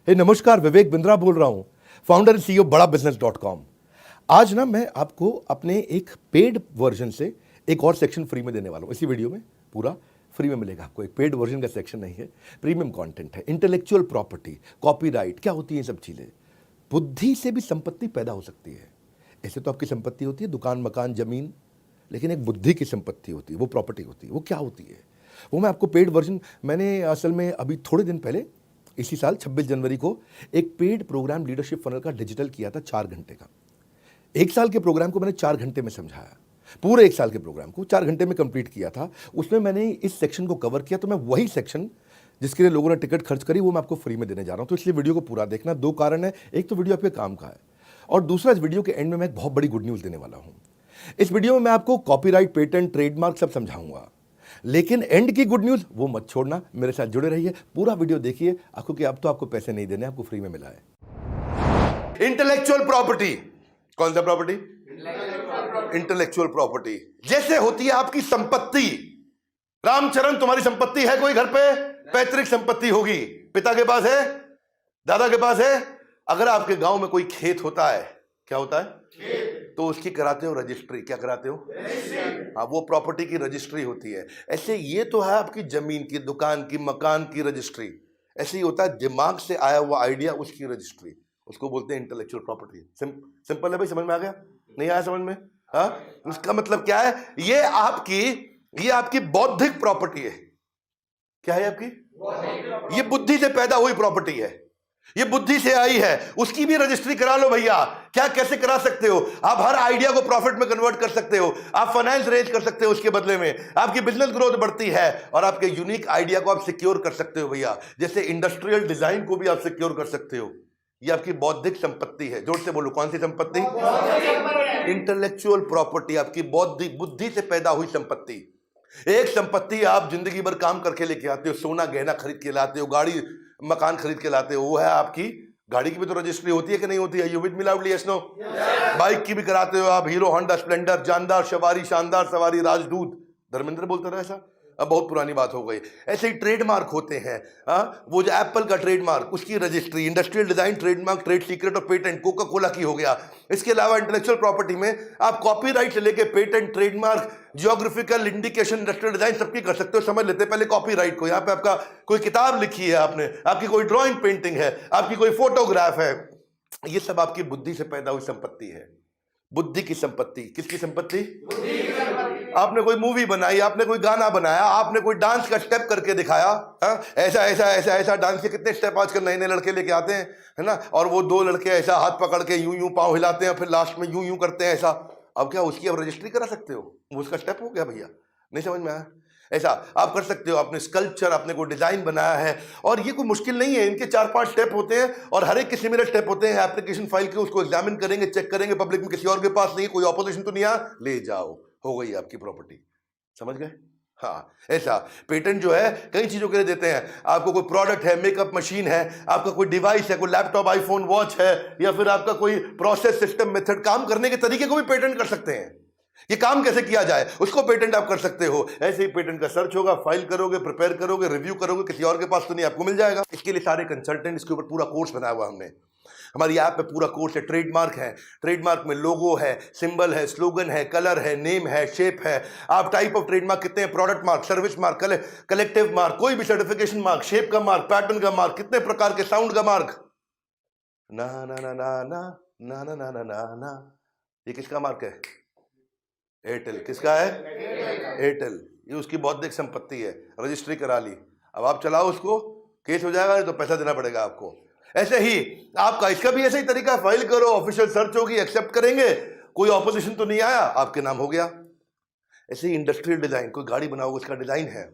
नमस्कार, विवेक बिंद्रा बोल रहा हूं, फाउंडर एंड सीईओ बड़ा बिजनेस.com। आज ना मैं आपको अपने एक पेड वर्जन से एक और सेक्शन फ्री में देने वाला हूं। इसी वीडियो में पूरा फ्री में मिलेगा आपको। एक पेड वर्जन का सेक्शन नहीं है, प्रीमियम कंटेंट है। इंटेलेक्चुअल प्रॉपर्टी, कॉपीराइट, क्या होती है ये सब चीजें। बुद्धि से भी संपत्ति पैदा हो सकती है। ऐसे तो आपकी संपत्ति होती है दुकान, मकान, जमीन, लेकिन एक बुद्धि की संपत्ति होती है, वो प्रॉपर्टी होती है। वो क्या होती है वो मैं आपको पेड वर्जन, मैंने असल में अभी थोड़े दिन पहले इसी साल 26 जनवरी को एक पेड प्रोग्राम लीडरशिप फनल का डिजिटल किया था 4 घंटे का। 1 साल के प्रोग्राम को मैंने 4 घंटे में समझाया। पूरे 1 साल के प्रोग्राम को 4 घंटे में कंप्लीट किया था। उसमें मैंने इस सेक्शन को कवर किया। तो मैं वही सेक्शन जिसके लिए लोगों ने टिकट खर्च करी वो मैं आपको फ्री में देने जा रहा हूं। तो इसलिए वीडियो को पूरा देखना। 2 कारण है, एक तो वीडियो आपके काम का है और दूसरा इस वीडियो के एंड में मैं एक बहुत बड़ी गुड न्यूज देने वाला हूं। इस वीडियो में मैं आपको कॉपीराइट, पेटेंट, ट्रेडमार्क सब समझाऊंगा, लेकिन एंड की गुड न्यूज वो मत छोड़ना। मेरे साथ जुड़े रहिए, पूरा वीडियो देखिए, क्योंकि अब तो आपको पैसे नहीं देने, आपको फ्री में मिला है। इंटेलेक्चुअल प्रॉपर्टी, कौन सा प्रॉपर्टी? इंटेलेक्चुअल प्रॉपर्टी जैसे होती है आपकी संपत्ति। रामचरण, तुम्हारी संपत्ति है कोई घर पे? पैतृक संपत्ति होगी, पिता के पास है, दादा के पास है। अगर आपके गांव में कोई खेत होता है, क्या होता है? तो उसकी कराते हो रजिस्ट्री। क्या कराते हो? हाँ, वो प्रॉपर्टी की रजिस्ट्री होती है। ऐसे ये तो है आपकी जमीन की, दुकान की, मकान की रजिस्ट्री। ऐसे ही होता है दिमाग से आया हुआ आइडिया, उसकी रजिस्ट्री, उसको बोलते हैं इंटेलेक्चुअल प्रॉपर्टी। सिंपल है भाई, समझ में आ गया? नहीं आया समझ में? हाँ, उसका मतलब क्या है? ये आपकी बौद्धिक प्रॉपर्टी है। क्या है आपकी? ये बुद्धि से पैदा हुई प्रॉपर्टी है, ये बुद्धि से आई है। उसकी भी रजिस्ट्री करा लो भैया। क्या, कैसे करा सकते हो? आप हर आइडिया को प्रॉफिट में कन्वर्ट कर सकते हो, आप फाइनेंस रेज कर सकते हो, उसके बदले में आपकी बिजनेस ग्रोथ बढ़ती है और आपके यूनिक आइडिया को आप सिक्योर कर सकते हो भैया। जैसे इंडस्ट्रियल डिजाइन को भी आप सिक्योर कर सकते हो। ये आपकी बौद्धिक संपत्ति है। जोर से बोलो, कौन सी संपत्ति? इंटेलेक्चुअल प्रॉपर्टी, आपकी बौद्धिक बुद्धि से पैदा हुई संपत्ति। एक संपत्ति आप जिंदगी भर काम करके लेके आते हो, सोना गहना खरीद के लाते हो, गाड़ी मकान खरीद के लाते हो, वो है आपकी। गाड़ी की भी तो रजिस्ट्री होती है कि नहीं होती है? You with me loudly, yes no? Bike की भी कराते हो आप, हीरो होंडा स्प्लेंडर, जानदार सवारी, शानदार सवारी, राजदूत। धर्मेंद्र बोलता रहा ऐसा, अब बहुत पुरानी बात हो गई। ऐसे ही ट्रेडमार्क होते हैं। वो जो एप्पल का ट्रेडमार्क, उसकी registry, industrial design trademark, trade secret और पेटेंट कोका कोला की हो गया। इसके अलावा इंटेलेक्चुअल प्रॉपर्टी में आप कॉपीराइट से लेके patent, trademark, geographical indication, industrial design सबकी कर सकते हो। समझ लेते हैं पहले कॉपीराइट को। यहाँ पे आपका कोई किताब लिखी है आपने, आपकी कोई ड्राइंग पेंटिंग है, आपकी कोई फोटोग्राफ है, ये सब आपकी बुद्धि से पैदा हुई संपत्ति है। बुद्धि की संपत्ति। किसकी संपत्ति? आपने कोई मूवी बनाई, आपने कोई गाना बनाया, आपने कोई डांस का स्टेप करके दिखाया। ऐसा ऐसा ऐसा ऐसा डांस के कितने स्टेप आजकल नए नए लड़के लेके आते हैं, है ना? और वो 2 लड़के ऐसा हाथ पकड़ के यूं यूं पांव हिलाते हैं, फिर लास्ट में यूं यूं करते हैं ऐसा। अब क्या उसकी अब रजिस्ट्री करा सकते हो? वो उसका स्टेप हो गया भैया। नहीं समझ में आया? ऐसा आप कर सकते हो। आपने स्कल्पचर, आपने कोई डिजाइन बनाया है, और ये कोई मुश्किल नहीं है। इनके 4-5 स्टेप होते हैं और हर एक के सिमिलर स्टेप होते हैं। एप्लीकेशन फाइल के उसको एग्जामिन करेंगे, चेक करेंगे, पब्लिक में किसी और के पास नहीं, कोई ऑपोजिशन तो नहीं आ, ले जाओ, हो गई आपकी प्रॉपर्टी। समझ गए? हाँ, ऐसा पेटेंट जो है कई चीजों के लिए देते हैं। आपको कोई प्रोडक्ट है, मेकअप मशीन है, आपका कोई डिवाइस है, कोई लैपटॉप, आईफोन, वॉच है, या फिर आपका कोई प्रोसेस, सिस्टम, मेथड, काम करने के तरीके को भी पेटेंट कर सकते हैं। ये काम कैसे किया जाए उसको पेटेंट आप कर सकते हो। ऐसे ही पेटेंट का सर्च होगा, फाइल करोगे, प्रिपेयर करोगे, रिव्यू करोगे, किसी और के पास तो नहीं, आपको मिल जाएगा। इसके लिए सारे कंसल्टेंट, इसके ऊपर पूरा कोर्स बनाया हुआ हमने। हमारी ऐप पे पूरा कोर्स है। ट्रेडमार्क है, ट्रेडमार्क में लोगो है, सिंबल है, स्लोगन है, कलर है, नेम है, शेप है। आप टाइप ऑफ ट्रेडमार्क कितने हैं, product mark, service mark, collective mark, कोई भी सर्टिफिकेशन मार्क, शेप का मार्क, पैटर्न का मार्क, कितने प्रकार के, साउंड का मार्क, ना ना ना ना ना ना ना ना ना ना ना। ये किसका मार्क है? एयरटेल। किसका है? एयरटेल। ये उसकी बौद्धिक संपत्ति है। रजिस्ट्री करा ली, अब आप चलाओ उसको, केस हो जाएगा, तो पैसा देना पड़ेगा आपको। ऐसे ही आपका इसका भी ऐसा ही तरीका, फाइल करो, ऑफिशियल सर्च होगी, एक्सेप्ट करेंगे, कोई ऑपोजिशन तो नहीं आया, आपके नाम हो गया। ऐसे ही इंडस्ट्रियल डिजाइन, कोई गाड़ी बनाओगे, उसका डिजाइन है,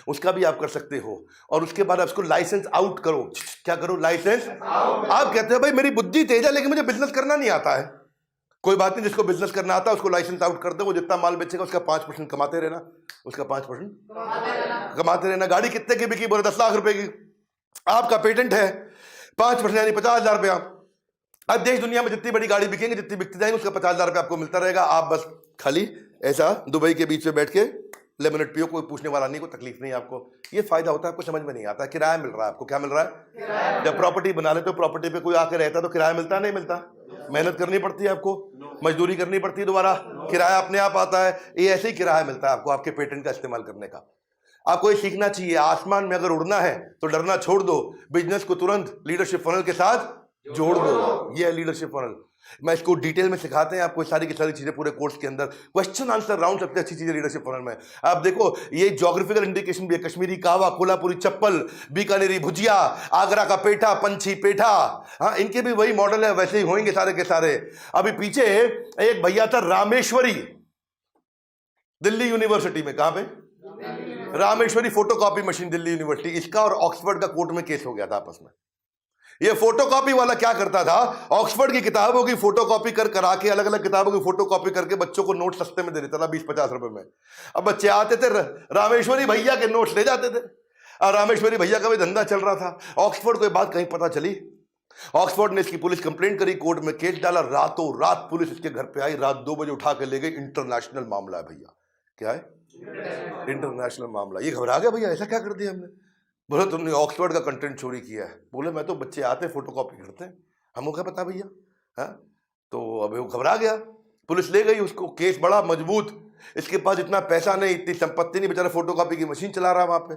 उसका भी आप कर सकते हो। और उसके बाद आप उसको लाइसेंस आउट करो। क्या करो? License out. आप कहते हैं भाई मेरी बुद्धि तेज है लेकिन मुझे बिजनेस करना नहीं आता है। कोई बात नहीं, जिसको बिजनेस करना आता है उसको लाइसेंस आउट कर दो। वो जितना माल बेचेगा उसका 5% कमाते रहना, उसका 5% कमाते रहना। गाड़ी कितने की बिकी? बोले 10 लाख रुपए की। आपका पेटेंट है, 5% यानी 50,000 रुपया। अब देश दुनिया में जितनी बड़ी गाड़ी बिकेंगे, जितनी बिकती जाएंगी, उसका 50,000 रुपया आपको मिलता रहेगा। आप बस खाली ऐसा दुबई के बीच में बैठ के लेमनेट पियो, कोई पूछने वाला नहीं, कोई तकलीफ नहीं आपको। ये फायदा होता है, आपको समझ में नहीं आता। किराया मिल रहा है आपको। क्या मिल रहा है? जब प्रॉपर्टी बना लेते हो, प्रॉपर्टी पे कोई आके रहता है तो किराया मिलता है, नहीं मिलता? मेहनत करनी पड़ती है आपको, मजदूरी करनी पड़ती है, दोबारा किराया अपने आप आता है। ये ऐसे ही किराया मिलता है आपको आपके पेटेंट का इस्तेमाल करने का। आपको ये सीखना चाहिए, आसमान में अगर उड़ना है तो डरना छोड़ दो, बिजनेस को तुरंत लीडरशिप फनल के साथ जोड़ दो। ये है लीडरशिप फनल। मैं इसको डिटेल में सिखाते हैं आपको सारी की सारी चीजें पूरे कोर्स के अंदर। क्वेश्चन आंसर राउंड सबसे अच्छी चीज है लीडरशिप फनल में। आप देखो, ये ज्योग्राफिकल इंडिकेशन भी है, कश्मीरी कावा, कोल्हापुरी चप्पल, बीकानेरी भुजिया, आगरा का पेठा, पंछी पेठा, हाँ इनके भी वही मॉडल है, वैसे ही होंगे सारे के सारे। अभी पीछे एक भैया था रामेश्वरी, दिल्ली यूनिवर्सिटी में। कहां पे? Rameshwari photocopy machine, Delhi university. इसका और ऑक्सफोर्ड का कोर्ट में केस हो गया था आपस में। ये फोटोकॉपी वाला क्या करता था, ऑक्सफोर्ड की किताबों की फोटोकॉपी करा के, अलग अलग किताबों की फोटोकॉपी करके बच्चों को नोट सस्ते में दे देता था, 20-50 रुपए में। अब बच्चे आते थे, रामेश्वरी भैया के नोट्स ले जाते थे, और रामेश्वरी भैया का भी धंधा चल रहा था। ऑक्सफोर्ड को ये बात कहीं पता चली, ऑक्सफोर्ड ने इसकी पुलिस कंप्लेंट करी, कोर्ट में केस डाला। रातों रात पुलिस इसके घर पे आई, रात 2 बजे उठा के ले गई। इंटरनेशनल मामला है भैया। क्या है? इंटरनेशनल मामला। ये घबरा गया, भैया ऐसा क्या कर दिया हमने? बोले तुमने ऑक्सफोर्ड का कंटेंट चोरी किया है। बोले मैं तो, बच्चे आते फोटोकॉपी करते हैं, हमको क्या पता भैया। हाँ, तो अब वो घबरा गया, पुलिस ले गई उसको। केस बड़ा मजबूत, इसके पास इतना पैसा नहीं, इतनी संपत्ति नहीं, बेचारा फोटोकॉपी की मशीन चला रहा है वहां पे।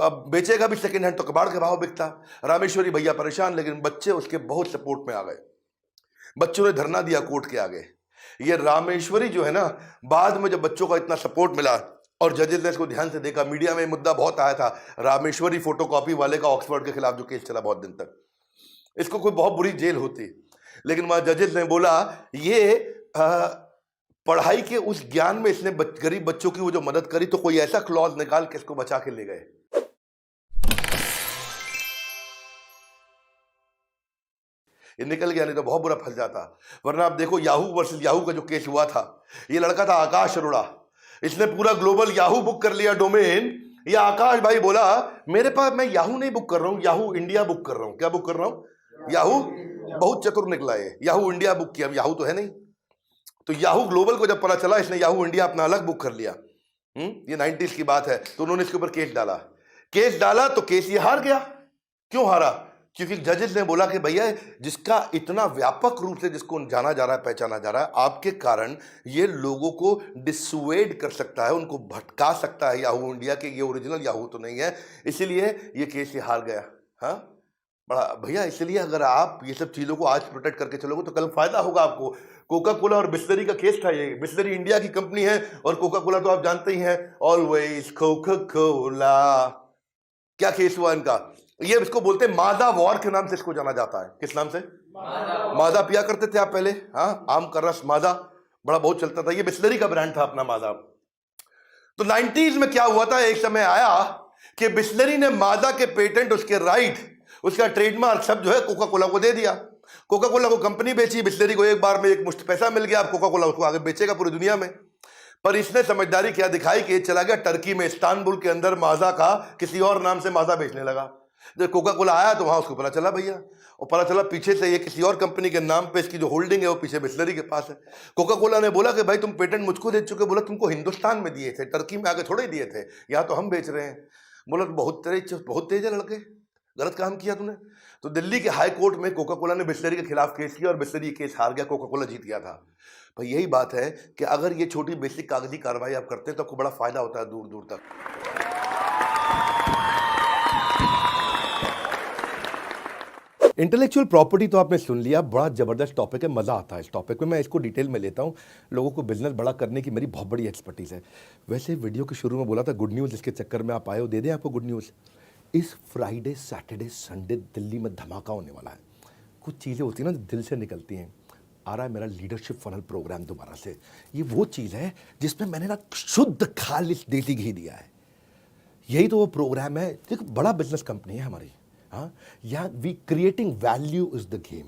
अब बेचेगा भी सेकंड हैंड तो कबाड़ के भाव बिकता। रामेश्वरी भैया परेशान, लेकिन बच्चे उसके बहुत सपोर्ट में आ गए। बच्चों ने धरना दिया कोर्ट के आगे। ये रामेश्वरी जो है ना, बाद में जब बच्चों का इतना सपोर्ट मिला और जजेस ने इसको ध्यान से देखा, मीडिया में मुद्दा बहुत आया था रामेश्वरी फोटोकॉपी वाले का, ऑक्सफोर्ड के खिलाफ जो केस चला बहुत दिन तक, इसको कोई बहुत बुरी जेल होती। लेकिन वहां जजेस ने बोला ये पढ़ाई के उस ज्ञान में इसने गरीब बच्चों की वो जो मदद करी, तो कोई ऐसा क्लॉज निकाल के इसको बचा के ले गए। ये निकल गया, नहीं तो बहुत बुरा फंस जाता। वरना आप देखो, याहू वर्सेस याहू का जो केस हुआ था, ये लड़का था आकाश अरोड़ा, इसने पूरा ग्लोबल याहू बुक कर लिया डोमेन। ये आकाश भाई बोला मेरे पास, मैं याहू नहीं बुक कर रहा हूं, याहू इंडिया बुक कर रहा हूं। क्या बुक कर रहा हूं? याहू। बहुत चतुर निकला है, याहू इंडिया बुक किया। अब याहू तो है नहीं, तो याहू ग्लोबल को जब पता चला, इसने याहू इंडिया अपना अलग बुक कर लिया। ये 90s की बात है। तो उन्होंने इसके ऊपर केस डाला तो केस ये हार गया। क्यों हारा? क्योंकि जजेस ने बोला कि भैया जिसका इतना व्यापक रूप से जिसको जाना जा रहा है, पहचाना जा रहा है, आपके कारण ये लोगों को डिसुएड कर सकता है, उनको भटका सकता है याहू इंडिया के, ये ओरिजिनल याहू तो नहीं है, इसीलिए ये केस ये हार गया। हाँ बड़ा भैया, इसलिए अगर आप ये सब चीजों को आज प्रोटेक्ट करके चलोगे तो कल फायदा होगा आपको। कोका कोला और बिस्लरी का केस था ये। बिस्लरी इंडिया की कंपनी है और कोका कोला तो आप जानते ही हैं, ऑलवेज कोका कोला। क्या केस हुआ इनका? ये इसको बोलते हैं मादा वॉर के नाम से इसको जाना जाता है। किस नाम से? मादा पिया करते थे आप पहले, हाँ, आम का रस मादा बड़ा बहुत चलता था। ये बिस्लरी का ब्रांड था अपना मादा। तो 90s में क्या हुआ था, एक समय आया कि बिस्लरी ने मादा के पेटेंट, उसके राइट, उसका ट्रेडमार्क सब जो है कोका कोला को दे दिया। कोका कोला को कंपनी बेची, बिस्लरी को एक बार में एक मुश्त पैसा मिल गया। अब कोका कोला उसको आगे बेचेगा पूरी दुनिया में। पर इसने समझदारी क्या दिखाई कि चला गया टर्की में, इस्तांबुल के अंदर माजा का किसी और नाम से माजा बेचने लगा। जब कोका कोला आया तो वहां उसको पता चला भैया, और पता चला पीछे से ये किसी और कंपनी के नाम पे इसकी जो होल्डिंग है वो पीछे बिस्लरी के पास है। कोका कोला ने बोला कि भाई तुम पेटेंट मुझको दे चुके। बोला तुमको हिंदुस्तान में दिए थे, टर्की में आके थोड़े दिए थे, यहाँ तो हम बेच रहे हैं। बोला बहुत तेज है लड़के, गलत काम किया तूने। तो दिल्ली के हाई कोर्ट में कोका कोला ने बिस्लरी के खिलाफ केस किया और बिस्लरी केस हार गया, कोका कोला जीत गया था। भाई यही बात है कि अगर ये छोटी बेसिक कागजी कार्रवाई आप करते हैं तो आपको बड़ा फायदा होता है दूर दूर तक। इंटेलेक्चुअल प्रॉपर्टी तो आपने सुन लिया, बड़ा जबरदस्त टॉपिक है, मजा आता है इस टॉपिक में। मैं इसको डिटेल में लेता हूँ, लोगों को बिजनेस बड़ा करने की मेरी बहुत बड़ी एक्सपर्टीज है। वैसे वीडियो के शुरू में बोला था गुड न्यूज़, इसके चक्कर में आप आए हो, दे दें आपको गुड न्यूज़। इस फ्राइडे सैटरडे संडे दिल्ली में धमाका होने वाला है। कुछ चीज़ें होती हैं ना दिल से निकलती हैं। आ रहा है मेरा लीडरशिप फनल प्रोग्राम दोबारा से। ये वो चीज़ है जिसमें मैंने ना शुद्ध खालिस देसी घी दिया है। यही तो वो प्रोग्राम है। देखो बड़ा बिजनेस कंपनी है हमारी, हाँ, या we creating value is the game.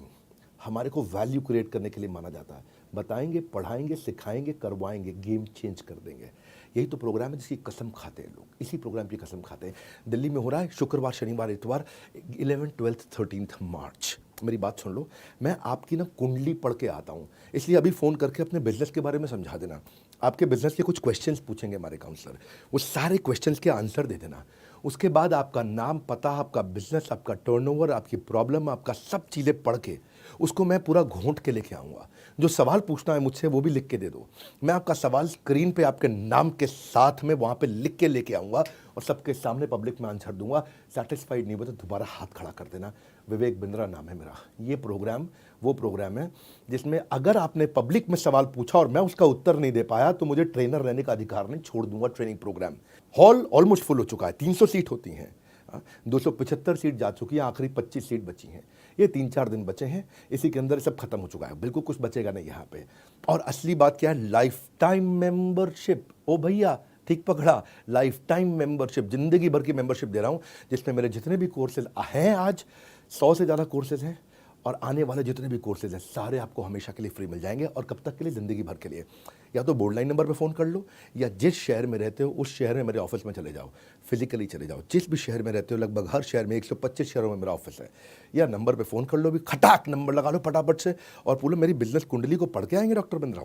हमारे को वैल्यू क्रिएट करने के लिए माना जाता है। बताएंगे, पढ़ाएंगे, सिखाएंगे, करवाएंगे, गेम चेंज कर देंगे। यही तो प्रोग्राम है जिसकी कसम खाते हैं लोग, इसी प्रोग्राम की कसम खाते हैं। दिल्ली में हो रहा है शुक्रवार, शनिवार, इतवार, 11, 12, 13 मार्च। मेरी बात सुन लो, मैं आपकी ना कुंडली पढ़ के आता हूँ, इसलिए अभी फ़ोन करके अपने बिजनेस के बारे में समझा देना। आपके बिजनेस के कुछ क्वेश्चंस पूछेंगे हमारे काउंसलर, वो सारे क्वेश्चंस के आंसर दे देना। उसके बाद आपका नाम, पता, आपका बिजनेस, आपका टर्नओवर, आपकी प्रॉब्लम, आपका सब चीज़ें पढ़ के उसको मैं पूरा घोंट के लेके आऊँगा। जो सवाल पूछना है मुझसे वो भी लिख के दे दो। मैं आपका सवाल स्क्रीन पे आपके नाम के साथ में वहाँ पे लिख के लेके आऊँगा और सबके सामने पब्लिक में आंसर दूंगा। सेटिस्फाइड नहीं हुआ तो दोबारा हाथ खड़ा कर देना। विवेक बिंद्रा नाम है मेरा। ये प्रोग्राम वो प्रोग्राम है जिसमें अगर आपने पब्लिक में सवाल पूछा और मैं उसका उत्तर नहीं दे पाया तो मुझे ट्रेनर रहने का अधिकार नहीं, छोड़ दूंगा training programme. Hall almost full हो चुका है, 300 सीट होती हैं, 275 सीट जा चुकी है, आखिरी 25 सीट बची हैं। ये 3-4 दिन बचे हैं, इसी के अंदर सब खत्म हो चुका है, बिल्कुल कुछ बचेगा नहीं यहाँ पे। और असली बात क्या है, लाइफ टाइम मेंबरशिप। ओ भैया ठीक पकड़ा, लाइफ टाइम मेंबरशिप, जिंदगी भर की मेंबरशिप दे रहा हूँ, जिसमें मेरे जितने भी कोर्सेज हैं, आज 100 से ज़्यादा कोर्सेज हैं, और आने वाले जितने भी कोर्सेज हैं सारे आपको हमेशा के लिए फ्री मिल जाएंगे। और कब तक के लिए, ज़िंदगी भर के लिए। या तो बोर्ड लाइन नंबर पे फ़ोन कर लो, या जिस शहर में रहते हो उस शहर में मेरे ऑफिस में चले जाओ, फिजिकली चले जाओ। जिस भी शहर में रहते हो, लगभग हर शहर में 125 शहरों में मेरा ऑफिस है, या नंबर पे फ़ोन कर लो, भी खटाक नंबर लगा लो फटाफट से, और पूरा मेरी बिजनेस कुंडली को पढ़ के आएंगे डॉक्टर बिंद्रा,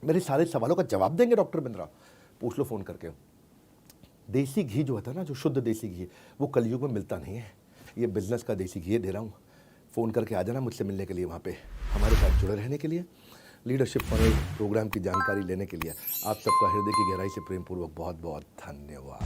मेरे सारे सवालों का जवाब देंगे डॉक्टर बिंद्रा। पूछ लो फ़ोन करके। देसी घी जो होता है ना, जो शुद्ध देसी घी, वो कलयुग में मिलता नहीं है। ये बिजनेस का देसी घी दे रहा हूँ। फ़ोन करके आ जाना मुझसे मिलने के लिए, वहाँ पे हमारे साथ जुड़े रहने के लिए, लीडरशिप फनल प्रोग्राम की जानकारी लेने के लिए। आप सबका हृदय की गहराई से प्रेम पूर्वक बहुत बहुत धन्यवाद।